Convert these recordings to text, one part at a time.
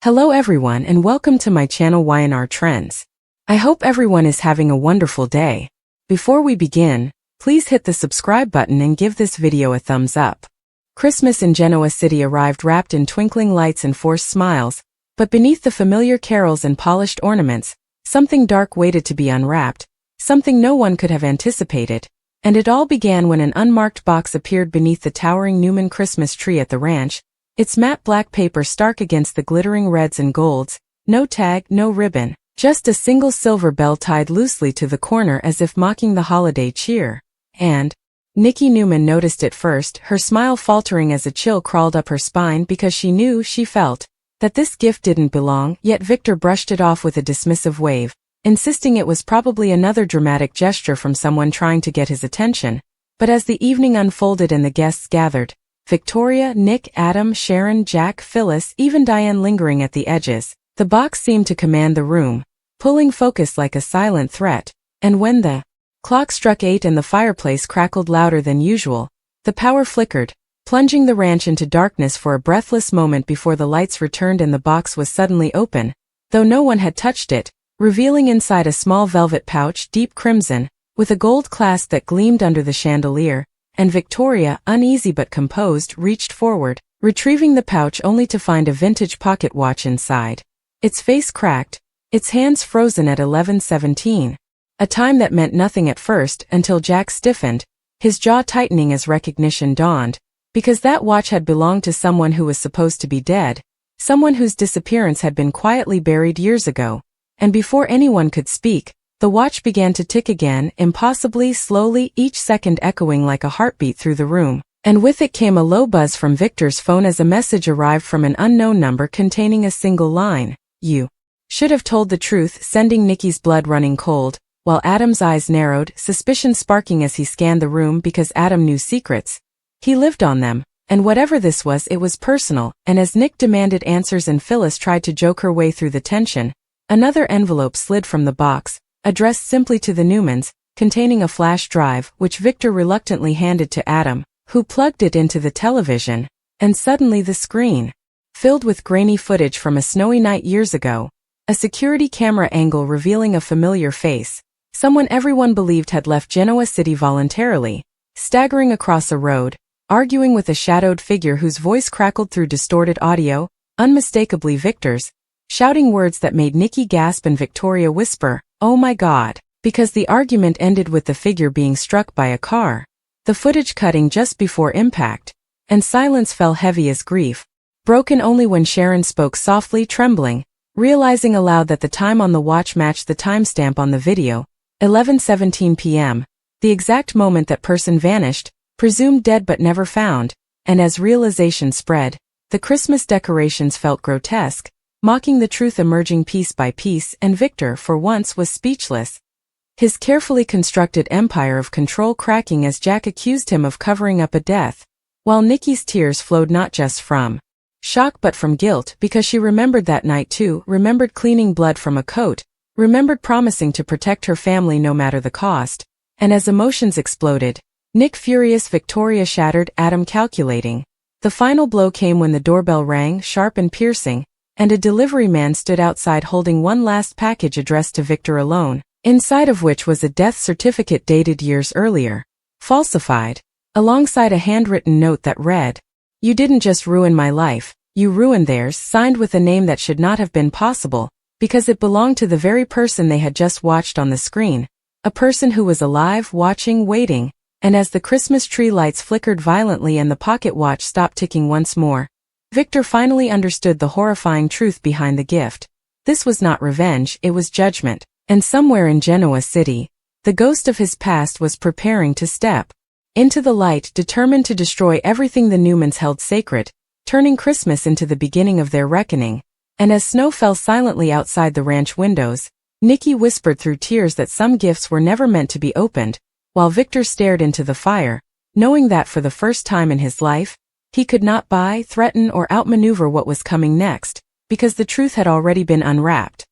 Hello everyone and welcome to my channel Y&R Trends. I hope everyone is having a wonderful day. Before we begin, please hit the subscribe button and give this video a thumbs up. Christmas in Genoa City arrived wrapped in twinkling lights and forced smiles, but beneath the familiar carols and polished ornaments, something dark waited to be unwrapped, something no one could have anticipated, and it all began when an unmarked box appeared beneath the towering Newman Christmas tree at the ranch. Its matte black paper stark against the glittering reds and golds, no tag, no ribbon, just a single silver bell tied loosely to the corner as if mocking the holiday cheer. And Nikki Newman noticed it first, her smile faltering as a chill crawled up her spine because she felt that this gift didn't belong, yet Victor brushed it off with a dismissive wave, insisting it was probably another dramatic gesture from someone trying to get his attention. But as the evening unfolded and the guests gathered, Victoria, Nick, Adam, Sharon, Jack, Phyllis, even Diane lingering at the edges, the box seemed to command the room, pulling focus like a silent threat. And when the clock struck 8 and the fireplace crackled louder than usual, the power flickered, plunging the ranch into darkness for a breathless moment before the lights returned and the box was suddenly open, though no one had touched it, revealing inside a small velvet pouch, deep crimson, with a gold clasp that gleamed under the chandelier. And Victoria, uneasy but composed, reached forward, retrieving the pouch only to find a vintage pocket watch inside. Its face cracked, its hands frozen at 11:17. A time that meant nothing at first until Jack stiffened, his jaw tightening as recognition dawned, because that watch had belonged to someone who was supposed to be dead, someone whose disappearance had been quietly buried years ago. And before anyone could speak, the watch began to tick again, impossibly slowly, each second echoing like a heartbeat through the room. And with it came a low buzz from Victor's phone as a message arrived from an unknown number containing a single line. "You should have told the truth," sending Nikki's blood running cold, while Adam's eyes narrowed, suspicion sparking as he scanned the room because Adam knew secrets. He lived on them, and whatever this was, it was personal, and as Nick demanded answers and Phyllis tried to joke her way through the tension, another envelope slid from the box, addressed simply to the Newmans, containing a flash drive, which Victor reluctantly handed to Adam, who plugged it into the television, and suddenly the screen filled with grainy footage from a snowy night years ago, a security camera angle revealing a familiar face, someone everyone believed had left Genoa City voluntarily, staggering across a road, arguing with a shadowed figure whose voice crackled through distorted audio, unmistakably Victor's, shouting words that made Nikki gasp and Victoria whisper, "Oh my God," because the argument ended with the figure being struck by a car, the footage cutting just before impact, and silence fell heavy as grief, broken only when Sharon spoke softly, trembling, realizing aloud that the time on the watch matched the timestamp on the video, 11:17 p.m., the exact moment that person vanished, presumed dead but never found. And as realization spread, the Christmas decorations felt grotesque, mocking the truth emerging piece by piece, and Victor, for once, was speechless, his carefully constructed empire of control cracking as Jack accused him of covering up a death, while Nikki's tears flowed not just from shock but from guilt, because she remembered that night too, remembered cleaning blood from a coat, remembered promising to protect her family no matter the cost. And as emotions exploded, Nick furious, Victoria shattered, Adam calculating, the final blow came when the doorbell rang, sharp and piercing, and a delivery man stood outside holding one last package addressed to Victor alone, inside of which was a death certificate dated years earlier, falsified, alongside a handwritten note that read, "You didn't just ruin my life, you ruined theirs," signed with a name that should not have been possible, because it belonged to the very person they had just watched on the screen, a person who was alive, watching, waiting. And as the Christmas tree lights flickered violently and the pocket watch stopped ticking once more, Victor finally understood the horrifying truth behind the gift. This was not revenge, it was judgment, and somewhere in Genoa City, the ghost of his past was preparing to step into the light, determined to destroy everything the Newmans held sacred, turning Christmas into the beginning of their reckoning. And as snow fell silently outside the ranch windows, Nikki whispered through tears that some gifts were never meant to be opened, while Victor stared into the fire, knowing that for the first time in his life, he could not buy, threaten, or outmaneuver what was coming next, because the truth had already been unwrapped.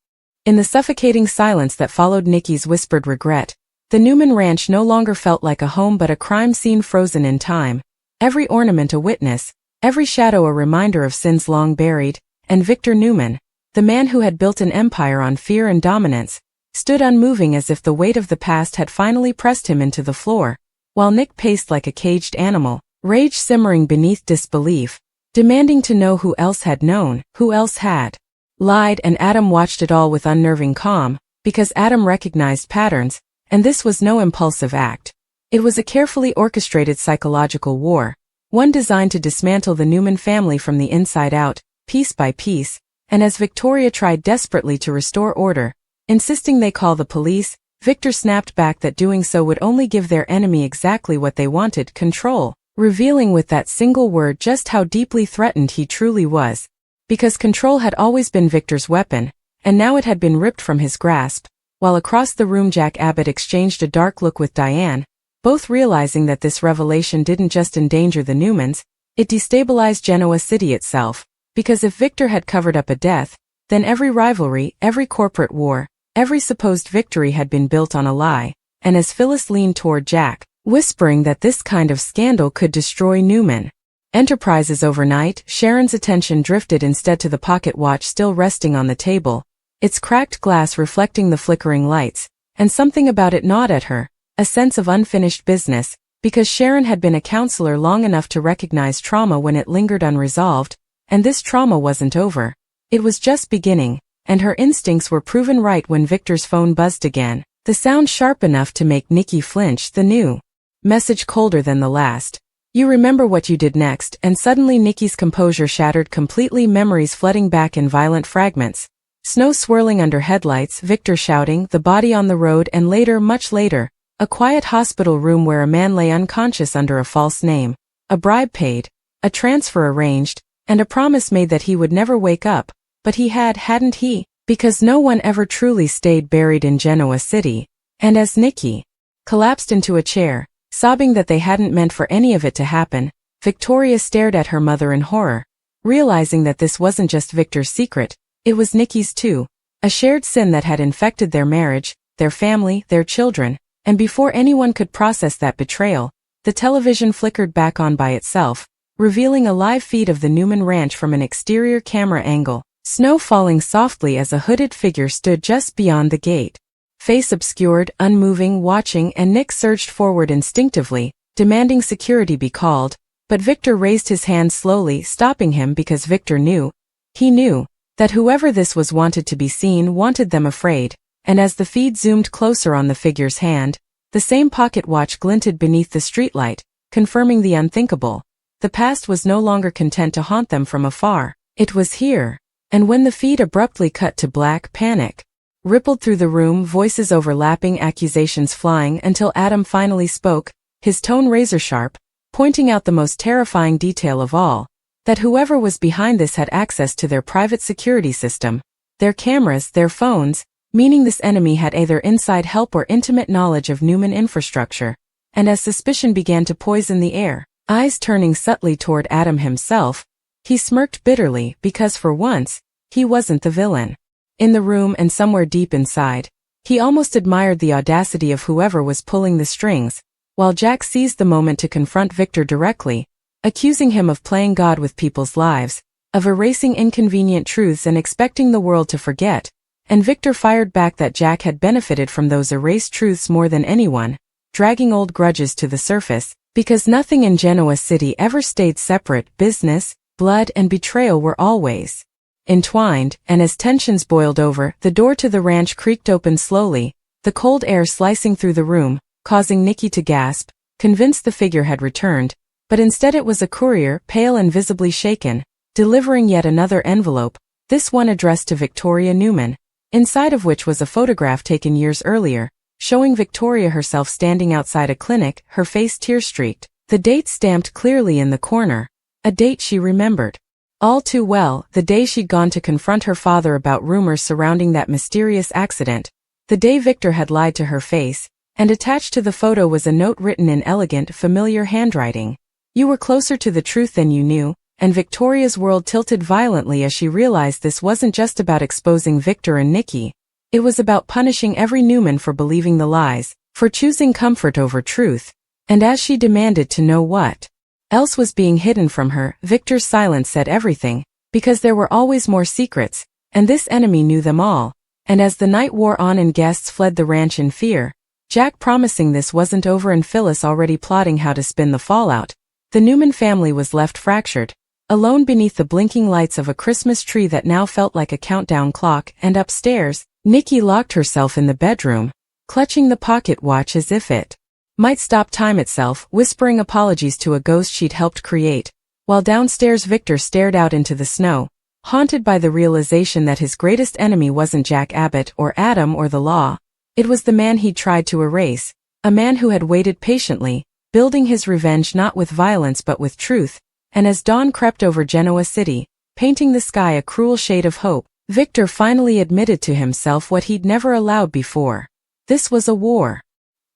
In the suffocating silence that followed Nikki's whispered regret, the Newman ranch no longer felt like a home but a crime scene frozen in time, every ornament a witness, every shadow a reminder of sins long buried, and Victor Newman, the man who had built an empire on fear and dominance, stood unmoving as if the weight of the past had finally pressed him into the floor, while Nick paced like a caged animal, rage simmering beneath disbelief, demanding to know who else had known, who else had lied. And Adam watched it all with unnerving calm, because Adam recognized patterns, and this was no impulsive act. It was a carefully orchestrated psychological war, one designed to dismantle the Newman family from the inside out, piece by piece, and as Victoria tried desperately to restore order, insisting they call the police, Victor snapped back that doing so would only give their enemy exactly what they wanted, control, revealing with that single word just how deeply threatened he truly was. Because control had always been Victor's weapon, and now it had been ripped from his grasp, while across the room Jack Abbott exchanged a dark look with Diane, both realizing that this revelation didn't just endanger the Newmans, it destabilized Genoa City itself, because if Victor had covered up a death, then every rivalry, every corporate war, every supposed victory had been built on a lie. And as Phyllis leaned toward Jack, whispering that this kind of scandal could destroy Newman Enterprises overnight, Sharon's attention drifted instead to the pocket watch still resting on the table, its cracked glass reflecting the flickering lights, and something about it gnawed at her, a sense of unfinished business, because Sharon had been a counselor long enough to recognize trauma when it lingered unresolved, and this trauma wasn't over. It was just beginning, and her instincts were proven right when Victor's phone buzzed again, the sound sharp enough to make Nikki flinch, the new message colder than the last. You remember what you did next, and suddenly Nikki's composure shattered completely, memories flooding back in violent fragments. Snow swirling under headlights, Victor shouting, the body on the road, and later, much later, a quiet hospital room where a man lay unconscious under a false name, a bribe paid, a transfer arranged, and a promise made that he would never wake up, but he hadn't he? Because no one ever truly stayed buried in Genoa City. And as Nikki collapsed into a chair, sobbing that they hadn't meant for any of it to happen, Victoria stared at her mother in horror, realizing that this wasn't just Victor's secret, it was Nikki's too, a shared sin that had infected their marriage, their family, their children, and before anyone could process that betrayal, the television flickered back on by itself, revealing a live feed of the Newman ranch from an exterior camera angle, snow falling softly as a hooded figure stood just beyond the gate. Face obscured, unmoving, watching, and Nick surged forward instinctively, demanding security be called, but Victor raised his hand slowly, stopping him because Victor knew, he knew, that whoever this was wanted to be seen, wanted them afraid, and as the feed zoomed closer on the figure's hand, the same pocket watch glinted beneath the streetlight, confirming the unthinkable. The past was no longer content to haunt them from afar, it was here. And when the feed abruptly cut to black, panic rippled through the room, voices overlapping, accusations flying, until Adam finally spoke, his tone razor-sharp, pointing out the most terrifying detail of all, that whoever was behind this had access to their private security system, their cameras, their phones, meaning this enemy had either inside help or intimate knowledge of Newman infrastructure. And as suspicion began to poison the air, eyes turning subtly toward Adam himself, he smirked bitterly because for once, he wasn't the villain. In the room and somewhere deep inside, he almost admired the audacity of whoever was pulling the strings, while Jack seized the moment to confront Victor directly, accusing him of playing God with people's lives, of erasing inconvenient truths and expecting the world to forget, and Victor fired back that Jack had benefited from those erased truths more than anyone, dragging old grudges to the surface, because nothing in Genoa City ever stayed separate. Business, blood, and betrayal were always entwined, and as tensions boiled over, the door to the ranch creaked open slowly, the cold air slicing through the room, causing Nikki to gasp, convinced the figure had returned, but instead it was a courier, pale and visibly shaken, delivering yet another envelope, this one addressed to Victoria Newman, inside of which was a photograph taken years earlier, showing Victoria herself standing outside a clinic, her face tear-streaked, the date stamped clearly in the corner, a date she remembered all too well, the day she'd gone to confront her father about rumors surrounding that mysterious accident, the day Victor had lied to her face, and attached to the photo was a note written in elegant, familiar handwriting. You were closer to the truth than you knew, and Victoria's world tilted violently as she realized this wasn't just about exposing Victor and Nikki. It was about punishing every Newman for believing the lies, for choosing comfort over truth, and as she demanded to know what else was being hidden from her, Victor's silence said everything. Because there were always more secrets, and this enemy knew them all. And as the night wore on and guests fled the ranch in fear, Jack promising this wasn't over and Phyllis already plotting how to spin the fallout, the Newman family was left fractured, alone beneath the blinking lights of a Christmas tree that now felt like a countdown clock. And upstairs, Nikki locked herself in the bedroom, clutching the pocket watch as if it might stop time itself, whispering apologies to a ghost she'd helped create, while downstairs Victor stared out into the snow, haunted by the realization that his greatest enemy wasn't Jack Abbott or Adam or the law. It was the man he'd tried to erase, a man who had waited patiently, building his revenge not with violence but with truth. And as dawn crept over Genoa City, painting the sky a cruel shade of hope, Victor finally admitted to himself what he'd never allowed before. This was a war.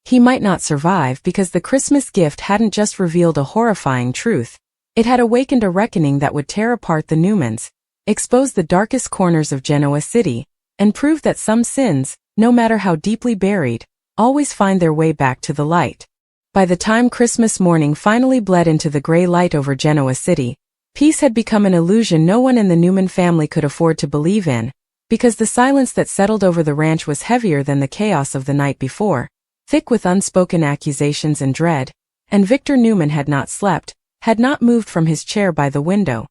He might not survive because the Christmas gift hadn't just revealed a horrifying truth. It had awakened a reckoning that would tear apart the Newmans, expose the darkest corners of Genoa City, and prove that some sins, no matter how deeply buried, always find their way back to the light. By the time Christmas morning finally bled into the gray light over Genoa City, peace had become an illusion no one in the Newman family could afford to believe in, because the silence that settled over the ranch was heavier than the chaos of the night before, thick with unspoken accusations and dread. And Victor Newman had not slept, had not moved from his chair by the window,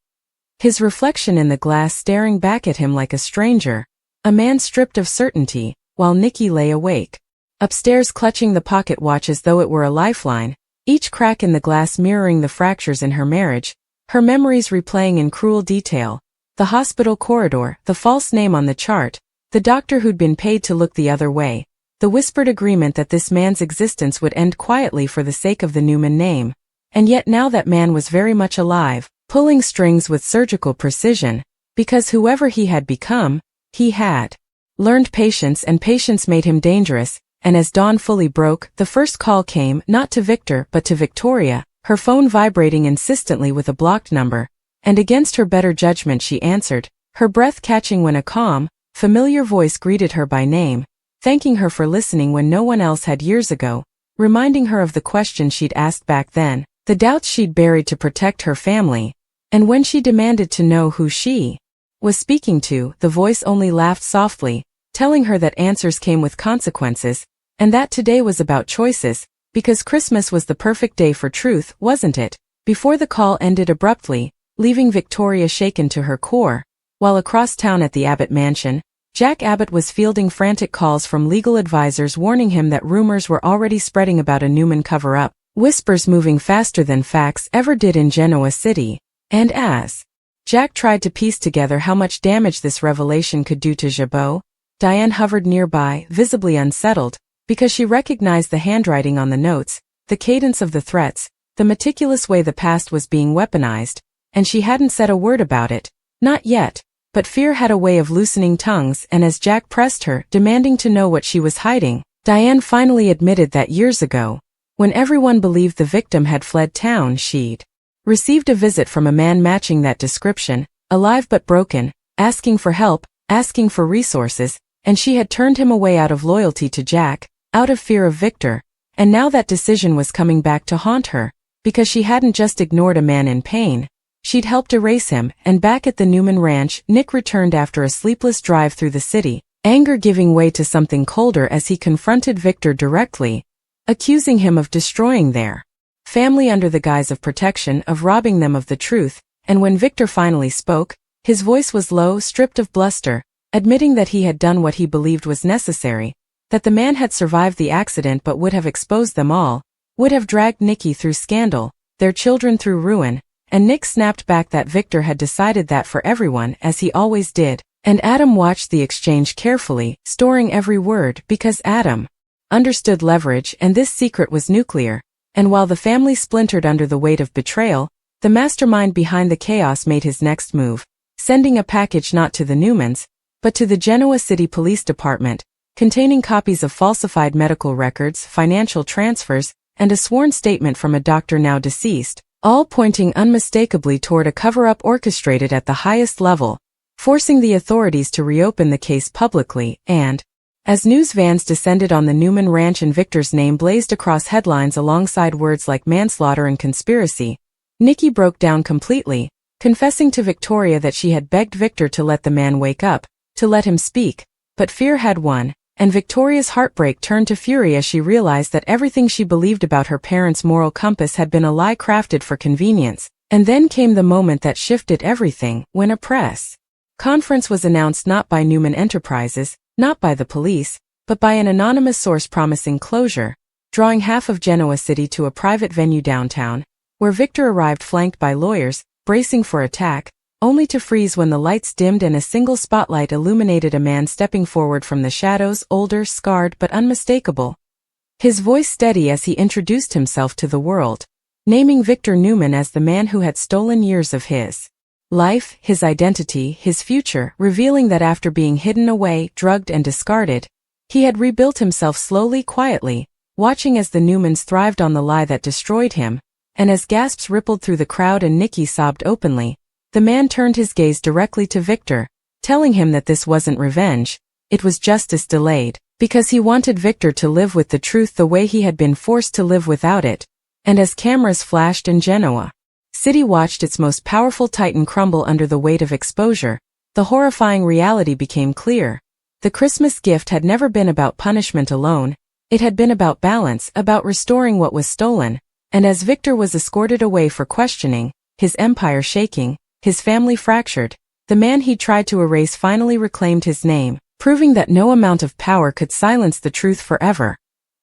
his reflection in the glass staring back at him like a stranger, a man stripped of certainty, while Nikki lay awake, upstairs clutching the pocket watch as though it were a lifeline, each crack in the glass mirroring the fractures in her marriage, her memories replaying in cruel detail, the hospital corridor, the false name on the chart, the doctor who'd been paid to look the other way, the whispered agreement that this man's existence would end quietly for the sake of the Newman name. And yet now that man was very much alive, pulling strings with surgical precision, because whoever he had become, he had learned patience, and patience made him dangerous. And as dawn fully broke, the first call came, not to Victor but to Victoria, her phone vibrating insistently with a blocked number, and against her better judgment she answered, her breath catching when a calm, familiar voice greeted her by name, thanking her for listening when no one else had years ago, reminding her of the questions she'd asked back then, the doubts she'd buried to protect her family. And when she demanded to know who she was speaking to, the voice only laughed softly, telling her that answers came with consequences, and that today was about choices, because Christmas was the perfect day for truth, wasn't it? Before the call ended abruptly, leaving Victoria shaken to her core, while across town at the Abbott mansion, Jack Abbott was fielding frantic calls from legal advisors warning him that rumors were already spreading about a Newman cover-up, whispers moving faster than facts ever did in Genoa City. And as Jack tried to piece together how much damage this revelation could do to Jabot, Diane hovered nearby, visibly unsettled, because she recognized the handwriting on the notes, the cadence of the threats, the meticulous way the past was being weaponized, and she hadn't said a word about it, not yet, but fear had a way of loosening tongues. And as Jack pressed her, demanding to know what she was hiding, Diane finally admitted that years ago, when everyone believed the victim had fled town, she'd received a visit from a man matching that description, alive but broken, asking for help, asking for resources, and she had turned him away out of loyalty to Jack, out of fear of Victor. And now that decision was coming back to haunt her, because she hadn't just ignored a man in pain, she'd helped erase him. And back at the Newman ranch, Nick returned after a sleepless drive through the city, anger giving way to something colder as he confronted Victor directly, accusing him of destroying their family under the guise of protection, of robbing them of the truth. And when Victor finally spoke, his voice was low, stripped of bluster, admitting that he had done what he believed was necessary, that the man had survived the accident but would have exposed them all, would have dragged Nikki through scandal, their children through ruin. And Nick snapped back that Victor had decided that for everyone, as he always did. And Adam watched the exchange carefully, storing every word, because Adam understood leverage, and this secret was nuclear. And while the family splintered under the weight of betrayal, the mastermind behind the chaos made his next move, sending a package not to the Newmans, but to the Genoa City Police Department, containing copies of falsified medical records, financial transfers, and a sworn statement from a doctor now deceased, all pointing unmistakably toward a cover-up orchestrated at the highest level, forcing the authorities to reopen the case publicly. And as news vans descended on the Newman ranch and Victor's name blazed across headlines alongside words like manslaughter and conspiracy, Nikki broke down completely, confessing to Victoria that she had begged Victor to let the man wake up, to let him speak, but fear had won, and Victoria's heartbreak turned to fury as she realized that everything she believed about her parents' moral compass had been a lie crafted for convenience. And then came the moment that shifted everything, when a press conference was announced not by Newman Enterprises, not by the police, but by an anonymous source promising closure, drawing half of Genoa City to a private venue downtown, where Victor arrived flanked by lawyers, bracing for attack, only to freeze when the lights dimmed and a single spotlight illuminated a man stepping forward from the shadows, older, scarred but unmistakable. His voice steady as he introduced himself to the world, naming Victor Newman as the man who had stolen years of his life, his identity, his future, revealing that after being hidden away, drugged and discarded, he had rebuilt himself slowly, quietly, watching as the Newmans thrived on the lie that destroyed him, and as gasps rippled through the crowd and Nikki sobbed openly, the man turned his gaze directly to Victor, telling him that this wasn't revenge, it was justice delayed, because he wanted Victor to live with the truth the way he had been forced to live without it. And as cameras flashed in Genoa City watched its most powerful titan crumble under the weight of exposure, the horrifying reality became clear. The Christmas gift had never been about punishment alone, it had been about balance, about restoring what was stolen, and as Victor was escorted away for questioning, his empire shaking, his family fractured, the man he tried to erase finally reclaimed his name, proving that no amount of power could silence the truth forever.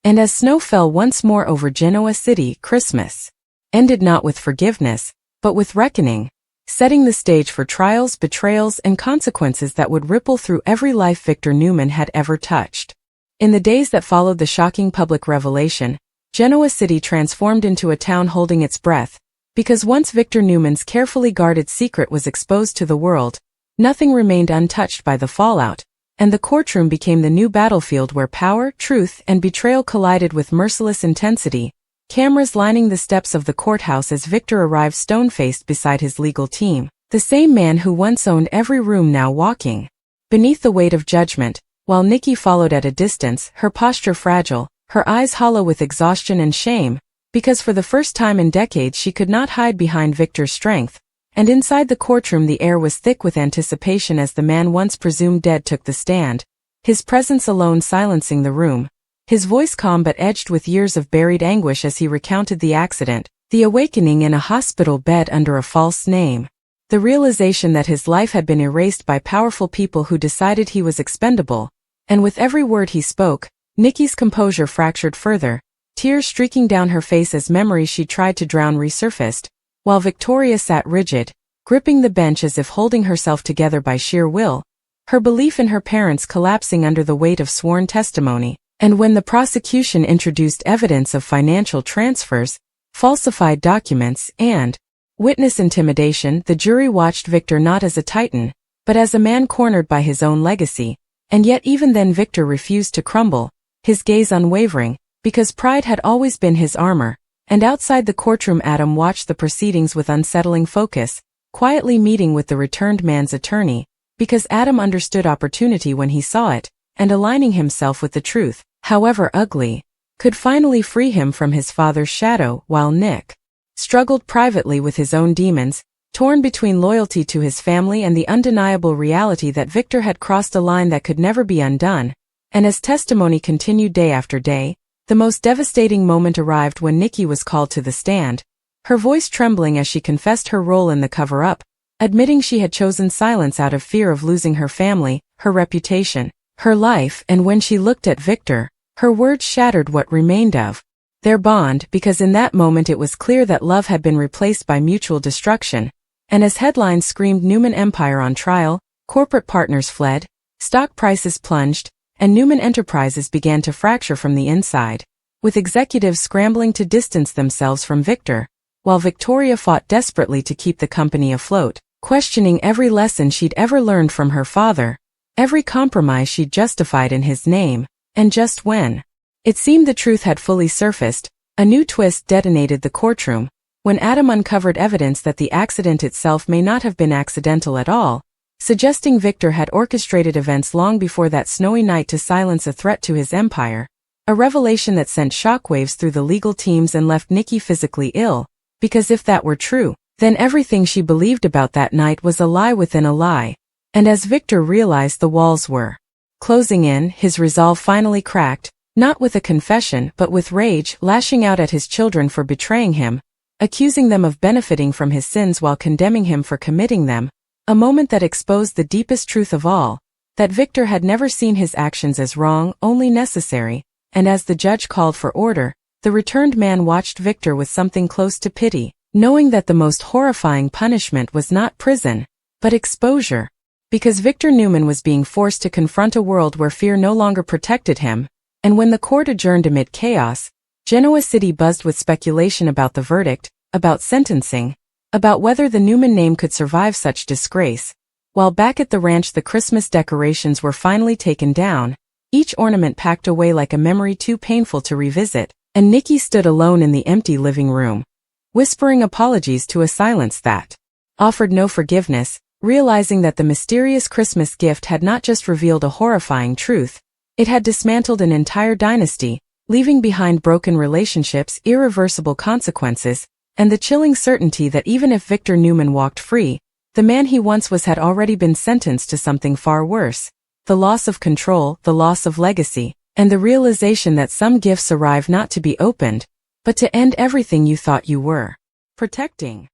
And as snow fell once more over Genoa City, Christmas ended not with forgiveness, but with reckoning, setting the stage for trials, betrayals, and consequences that would ripple through every life Victor Newman had ever touched. In the days that followed the shocking public revelation, Genoa City transformed into a town holding its breath, because once Victor Newman's carefully guarded secret was exposed to the world, nothing remained untouched by the fallout, and the courtroom became the new battlefield where power, truth, and betrayal collided with merciless intensity, cameras lining the steps of the courthouse as Victor arrived stone-faced beside his legal team, the same man who once owned every room now walking beneath the weight of judgment, while Nikki followed at a distance, her posture fragile, her eyes hollow with exhaustion and shame, because for the first time in decades she could not hide behind Victor's strength, and inside the courtroom the air was thick with anticipation as the man once presumed dead took the stand, his presence alone silencing the room, his voice calm but edged with years of buried anguish as he recounted the accident, the awakening in a hospital bed under a false name, the realization that his life had been erased by powerful people who decided he was expendable, and with every word he spoke, Nikki's composure fractured further, tears streaking down her face as memories she tried to drown resurfaced, while Victoria sat rigid, gripping the bench as if holding herself together by sheer will, her belief in her parents collapsing under the weight of sworn testimony. And when the prosecution introduced evidence of financial transfers, falsified documents, and witness intimidation, the jury watched Victor not as a titan, but as a man cornered by his own legacy, and yet even then Victor refused to crumble, his gaze unwavering, because pride had always been his armor, and outside the courtroom Adam watched the proceedings with unsettling focus, quietly meeting with the returned man's attorney, because Adam understood opportunity when he saw it, and aligning himself with the truth, however ugly, could finally free him from his father's shadow, while Nick struggled privately with his own demons, torn between loyalty to his family and the undeniable reality that Victor had crossed a line that could never be undone. And as testimony continued day after day, the most devastating moment arrived when Nikki was called to the stand, her voice trembling as she confessed her role in the cover-up, admitting she had chosen silence out of fear of losing her family, her reputation, her life, and when she looked at Victor, her words shattered what remained of their bond, because in that moment it was clear that love had been replaced by mutual destruction, and as headlines screamed Newman Empire on trial, corporate partners fled, stock prices plunged, and Newman Enterprises began to fracture from the inside, with executives scrambling to distance themselves from Victor, while Victoria fought desperately to keep the company afloat, questioning every lesson she'd ever learned from her father, every compromise she'd justified in his name, and just when it seemed the truth had fully surfaced, a new twist detonated the courtroom, when Adam uncovered evidence that the accident itself may not have been accidental at all, suggesting Victor had orchestrated events long before that snowy night to silence a threat to his empire, a revelation that sent shockwaves through the legal teams and left Nikki physically ill, because if that were true, Then everything she believed about that night was a lie within a lie, and as Victor realized the walls were closing in, his resolve finally cracked, not with a confession but with rage, lashing out at his children for betraying him, accusing them of benefiting from his sins while condemning him for committing them, a moment that exposed the deepest truth of all, that Victor had never seen his actions as wrong, only necessary, and as the judge called for order, the returned man watched Victor with something close to pity, knowing that the most horrifying punishment was not prison, but exposure. Because Victor Newman was being forced to confront a world where fear no longer protected him, and when the court adjourned amid chaos, Genoa City buzzed with speculation about the verdict, about sentencing, about whether the Newman name could survive such disgrace. While back at the ranch the Christmas decorations were finally taken down, each ornament packed away like a memory too painful to revisit, and Nikki stood alone in the empty living room, whispering apologies to a silence that offered no forgiveness, realizing that the mysterious Christmas gift had not just revealed a horrifying truth, it had dismantled an entire dynasty, leaving behind broken relationships, irreversible consequences, and the chilling certainty that even if Victor Newman walked free, the man he once was had already been sentenced to something far worse: the loss of control, the loss of legacy, and the realization that some gifts arrive not to be opened, but to end everything you thought you were protecting.